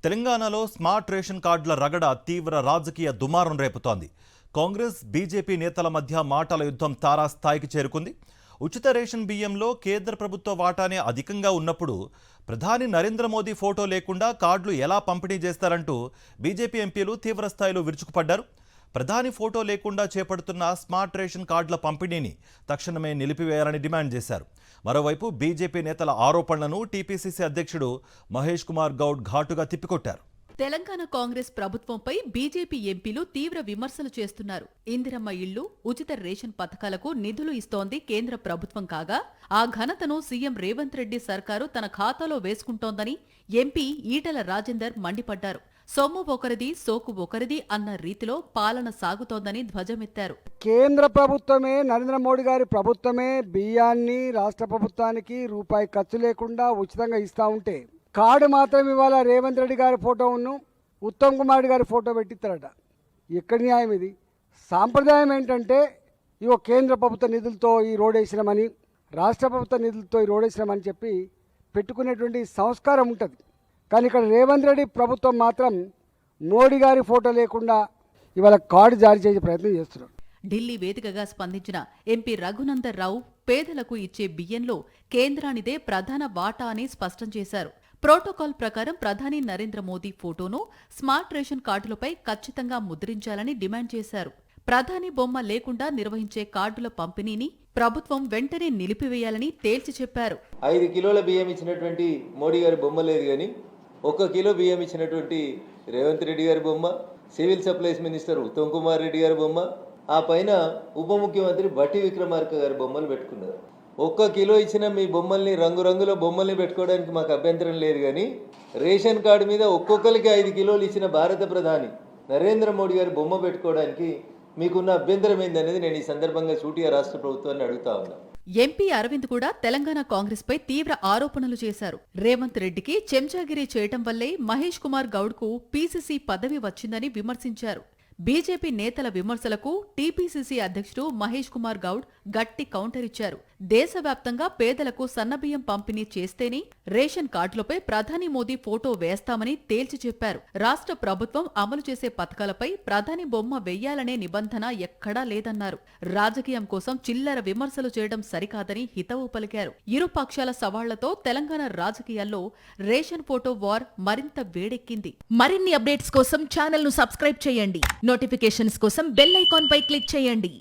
తెలంగాణలో smart ration కార్డుల రగడ తీవ్ర రాజకీయ దుమారం రేపుతోంది. కాంగ్రెస్, బీజేపీ నేతల మధ్య మాటల యుద్ధం తారాస్థాయికి చేరుకుంది. ఉచిత రేషన్ బియ్యంలో కేంద్ర ప్రభుత్వ వాటానే అధికంగా ఉన్నప్పుడు ప్రధాని నరేంద్ర మోదీ ఫోటో లేకుండా కార్డులు ఎలా పంపిణీ చేస్తారంటూ బీజేపీ ఎంపీలు తీవ్రస్థాయిలో విరుచుకుపడ్డారు. ప్రధాని ఫోటో లేకుండా చేపడుతున్న స్మార్ట్ రేషన్ కార్డుల పంపిణీని తక్షణమే నిలిపివేయాలని డిమాండ్ చేశారు. మరోవైపు బీజేపీ నేతల ఆరోపణలను టీపీసీసీ అధ్యక్షుడు మహేష్ కుమార్ గౌడ్ ఘాటుగా తిప్పికొట్టారు. తెలంగాణ కాంగ్రెస్ ప్రభుత్వంపై బీజేపీ ఎంపీలు తీవ్ర విమర్శలు చేస్తున్నారు. ఇందిరమ్మ ఇళ్లు, ఉచిత రేషన్ పథకాలకు నిధులు ఇస్తోంది కేంద్ర ప్రభుత్వం కాగా, ఆ ఘనతను సీఎం రేవంత్ రెడ్డి సర్కారు తన ఖాతాలో వేసుకుంటోందని ఎంపీ ఈటెల రాజేందర్ మండిపడ్డారు. సొమ్ము ఒకరిది, సోకు ఒకరిది అన్న రీతిలో పాలన సాగుతోందని ధ్వజమెత్తారు. కేంద్ర ప్రభుత్వమే, నరేంద్ర మోడీ గారి ప్రభుత్వమే బియ్యాన్ని రాష్ట్ర ప్రభుత్వానికి రూపాయి ఖర్చు లేకుండా ఉచితంగా ఇస్తా ఉంటే కార్డు మాత్రం ఇవాళ రేవంత్ రెడ్డి గారి ఫోటోను, ఉత్తమ్ కుమార్ గారి ఫోటో పెట్టిస్తారట. ఎక్కడి న్యాయం ఇది? సాంప్రదాయం ఏంటంటే ఇవో కేంద్ర ప్రభుత్వ నిధులతో ఈ రోడ్ వేసినామని, రాష్ట్ర ప్రభుత్వ నిధులతో ఈ రోడ్ వేసినామని చెప్పి పెట్టుకునేటువంటి సంస్కారం ఉంటుంది. కానీ ఇక్కడ రేవంత్ రెడ్డి ప్రభుత్వం మాత్రం మోడీ గారి ఫోటో లేకుండా ఇవాళ కార్డు జారీ చేసే ప్రయత్నం చేస్తున్నారు. ఢిల్లీ వేదికగా స్పందించిన ఎంపీ రఘునందర్ రావు పేదలకు ఇచ్చే బియ్యంలో కేంద్రానిదే ప్రధాన వాటా అని స్పష్టం చేశారు. ప్రోటోకాల్ ప్రకారం ప్రధాని నరేంద్ర మోదీ ఫోటోను స్మార్ట్ రేషన్ కార్డులపై ఖచ్చితంగా ముద్రించాలని డిమాండ్ చేశారు. ప్రధాని బొమ్మ లేకుండా నిర్వహించే కార్డుల పంపిణీని ప్రభుత్వం వెంటనే నిలిపివేయాలని తేల్చి చెప్పారు. 5 కిలోల బియ్యం ఇచ్చినటువంటి మోడీ గారి బొమ్మ లేదు, కానీ 1 కిలో బియ్యం ఇచ్చినటువంటి రేవంత్ రెడ్డి గారి బొమ్మ, civil supplies minister Uttam Kumar Reddy గారి బొమ్మ, ఆ పైన ఉప ముఖ్యమంత్రి బట్టి విక్రమార్క గారి బొమ్మలు పెట్టుకున్నారు. 1 కిలో ఇచ్చిన మీ బొమ్మల్ని, రంగురంగుల బొమ్మల్ని పెట్టుకోవడానికి మాకు అభ్యంతరం లేదు, కానీ రేషన్ కార్డు మీద ఒక్కొక్కరికి 5 కిలోలు ఇచ్చిన భారత ప్రధాని నరేంద్ర మోడీ గారి బొమ్మ పెట్టుకోవడానికి మీకున్న అభ్యంతరం ఏందనేది నేను ఈ సందర్భంగా సూటిగా రాష్ట్ర ప్రభుత్వాన్ని అడుగుతా ఉన్నా. ఎంపీ అరవింద్ కూడా తెలంగాణ కాంగ్రెస్ పై తీవ్ర ఆరోపణలు చేశారు. రేవంత్ రెడ్డికి చెంచాగిరీ చేయటం వల్లే మహేష్ కుమార్ గౌడ్ కు పీసీసీ పదవి వచ్చిందని విమర్శించారు. బీజేపీ నేతల విమర్శలకు టీపీసీసీ అధ్యక్షుడు మహేష్ కుమార్ గౌడ్ గట్టి కౌంటర్ ఇచ్చారు. దేశవ్యాప్తంగా పేదలకు సన్నబియ్యం పంపిణీ చేస్తేనే రేషన్ కార్డులపై ప్రధాని మోదీ ఫోటో వేస్తామని తేల్చి చెప్పారు. రాష్ట్ర ప్రభుత్వం అమలు చేసే పథకాలపై ప్రధాని బొమ్మ వెయ్యాలనే నిబంధన ఎక్కడా లేదన్నారు. రాజకీయం కోసం చిల్లర విమర్శలు చేయడం సరికాదని హితవు పలికారు. ఇరు పక్షాల సవాళ్లతో తెలంగాణ రాజకీయాల్లో రేషన్ ఫోటో వార్ మరింత వేడెక్కింది. మరిన్ని అప్డేట్స్ కోసం ఛానల్ ను సబ్స్క్రైబ్ చేయండి. నోటిఫికేషన్స్ కోసం బెల్ ఐకాన్ పై క్లిక్ చేయండి.